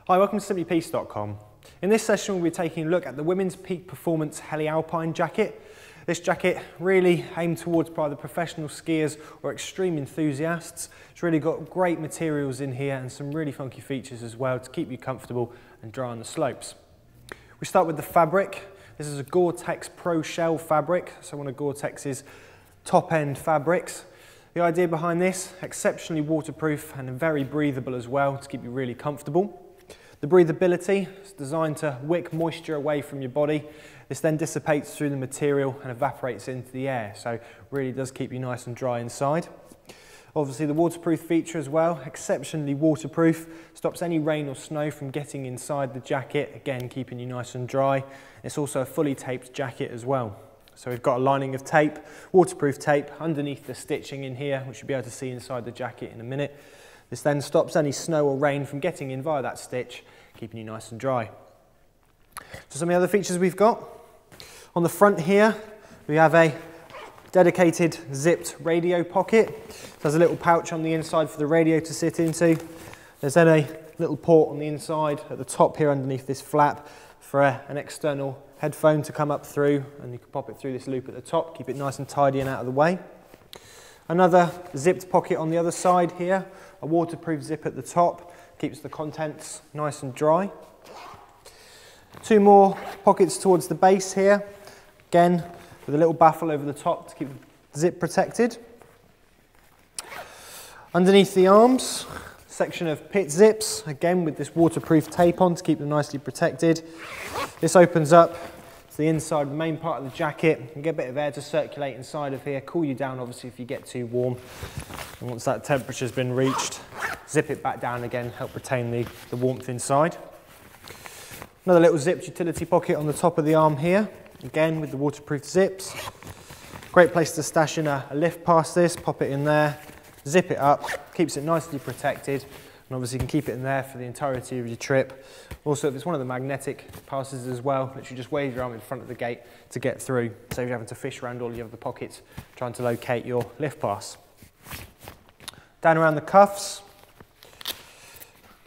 Hi, welcome to simplypeace.com. In this session we'll be taking a look at the women's peak performance Heli Alpine Jacket. This jacket really aimed towards either professional skiers or extreme enthusiasts. It's really got great materials in here and some really funky features as well to keep you comfortable and dry on the slopes. We start with the fabric. This is a Gore-Tex Pro Shell fabric, so one of Gore-Tex's top-end fabrics. The idea behind this, exceptionally waterproof and very breathable as well to keep you really comfortable. The breathability is designed to wick moisture away from your body. This then dissipates through the material and evaporates into the air, so really does keep you nice and dry inside. Obviously the waterproof feature as well, exceptionally waterproof, stops any rain or snow from getting inside the jacket, again keeping you nice and dry. It's also a fully taped jacket as well. So we've got a lining of tape, waterproof tape underneath the stitching in here, which you'll be able to see inside the jacket in a minute. This then stops any snow or rain from getting in via that stitch, keeping you nice and dry. So some of the other features we've got. On the front here, we have a dedicated zipped radio pocket. There's a little pouch on the inside for the radio to sit into. There's then a little port on the inside at the top here underneath this flap for an external headphone to come up through, and you can pop it through this loop at the top, keep it nice and tidy and out of the way. Another zipped pocket on the other side here, a waterproof zip at the top, keeps the contents nice and dry. Two more pockets towards the base here, again with a little baffle over the top to keep the zip protected. Underneath the arms, section of pit zips, again with this waterproof tape on to keep them nicely protected. This opens up to the inside, the main part of the jacket. You get a bit of air to circulate inside of here, cool you down obviously if you get too warm. And once that temperature's been reached, zip it back down again, help retain the warmth inside. Another little zipped utility pocket on the top of the arm here, again with the waterproof zips. Great place to stash in a lift past this, pop it in there, zip it up, keeps it nicely protected, and obviously you can keep it in there for the entirety of your trip. Also, if it's one of the magnetic passes as well, literally just wave your arm in front of the gate to get through, save you having to fish around all your other pockets trying to locate your lift pass. Down around the cuffs,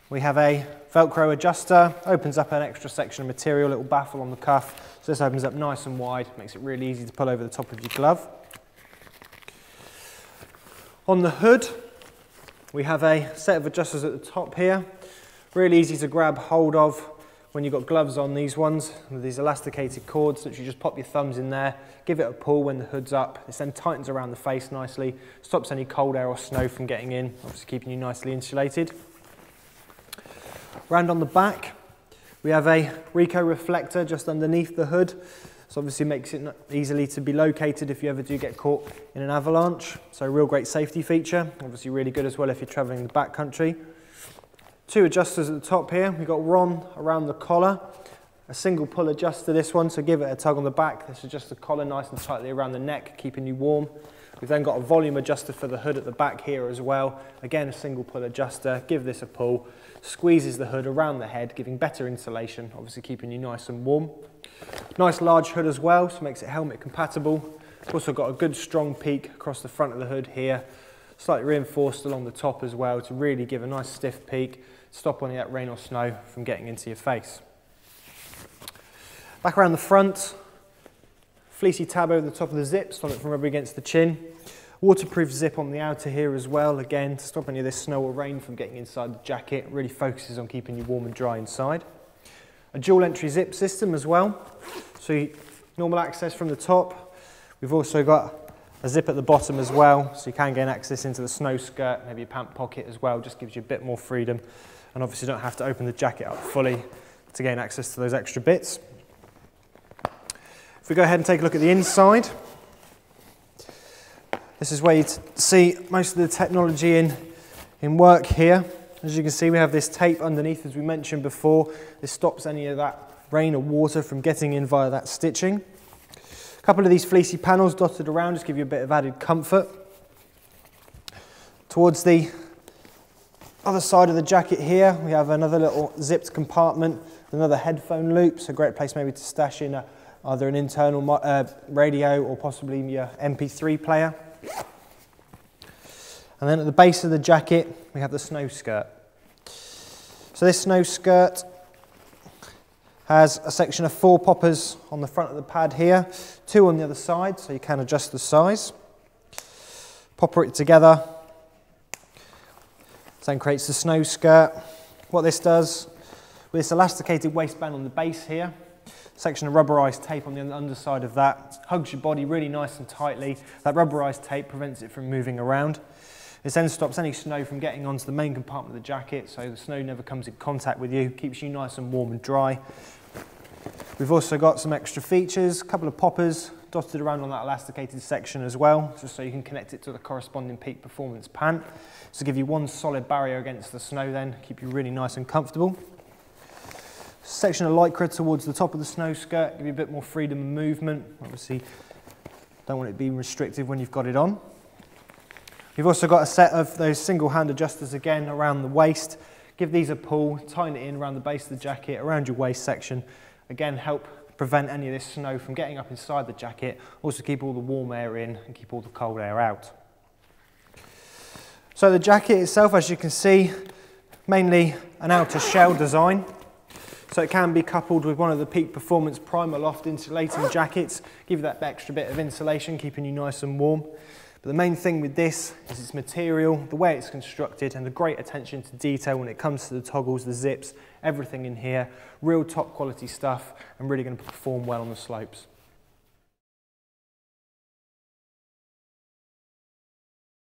we have a Velcro adjuster, opens up an extra section of material, little baffle on the cuff, so this opens up nice and wide, makes it really easy to pull over the top of your glove. On the hood, we have a set of adjusters at the top here, really easy to grab hold of when you've got gloves on, these ones, with these elasticated cords, that you just pop your thumbs in there, give it a pull when the hood's up. This then tightens around the face nicely, stops any cold air or snow from getting in, obviously keeping you nicely insulated. Round on the back, we have a Rico reflector just underneath the hood. So obviously makes it easily to be located if you ever do get caught in an avalanche. So a real great safety feature, obviously really good as well if you're traveling the backcountry. Two adjusters at the top here. We've got one around the collar, a single pull adjuster this one, so give it a tug on the back. This is just the collar nice and tightly around the neck, keeping you warm. We've then got a volume adjuster for the hood at the back here as well. Again, a single pull adjuster, give this a pull, squeezes the hood around the head, giving better insulation, obviously keeping you nice and warm. Nice large hood as well, so makes it helmet compatible. Also got a good strong peak across the front of the hood here, slightly reinforced along the top as well to really give a nice stiff peak, stop any of that rain or snow from getting into your face. Back around the front, fleecy tab over the top of the zip, stop it from rubbing against the chin. Waterproof zip on the outer here as well, again to stop any of this snow or rain from getting inside the jacket. Really focuses on keeping you warm and dry inside. A dual entry zip system as well, so normal access from the top. We've also got a zip at the bottom as well, so you can gain access into the snow skirt, maybe your pant pocket as well, just gives you a bit more freedom, and obviously you don't have to open the jacket up fully to gain access to those extra bits. If we go ahead and take a look at the inside, this is where you see most of the technology in work here. As you can see, we have this tape underneath, as we mentioned before. This stops any of that rain or water from getting in via that stitching. A couple of these fleecy panels dotted around just give you a bit of added comfort. Towards the other side of the jacket here, we have another little zipped compartment, another headphone loop, so a great place maybe to stash in either an internal radio or possibly your MP3 player. And then at the base of the jacket, we have the snow skirt. So this snow skirt has a section of 4 poppers on the front of the pad here, 2 on the other side, so you can adjust the size. Popper it together, then creates the snow skirt. What this does, with this elasticated waistband on the base here, section of rubberized tape on the underside of that, hugs your body really nice and tightly. That rubberized tape prevents it from moving around. This then stops any snow from getting onto the main compartment of the jacket, so the snow never comes in contact with you, keeps you nice and warm and dry. We've also got some extra features, a couple of poppers dotted around on that elasticated section as well, just so you can connect it to the corresponding peak performance pant. So give you one solid barrier against the snow then, keep you really nice and comfortable. Section of lycra towards the top of the snow skirt, give you a bit more freedom and movement. Obviously, don't want it being restrictive when you've got it on. You've also got a set of those single hand adjusters again around the waist. Give these a pull, tighten it in around the base of the jacket, around your waist section. Again, help prevent any of this snow from getting up inside the jacket. Also keep all the warm air in and keep all the cold air out. So the jacket itself, as you can see, mainly an outer shell design. So it can be coupled with one of the Peak Performance Primer Loft insulating jackets, give you that extra bit of insulation, keeping you nice and warm. But the main thing with this is its material, the way it's constructed, and the great attention to detail when it comes to the toggles, the zips, everything in here. Real top quality stuff and really going to perform well on the slopes.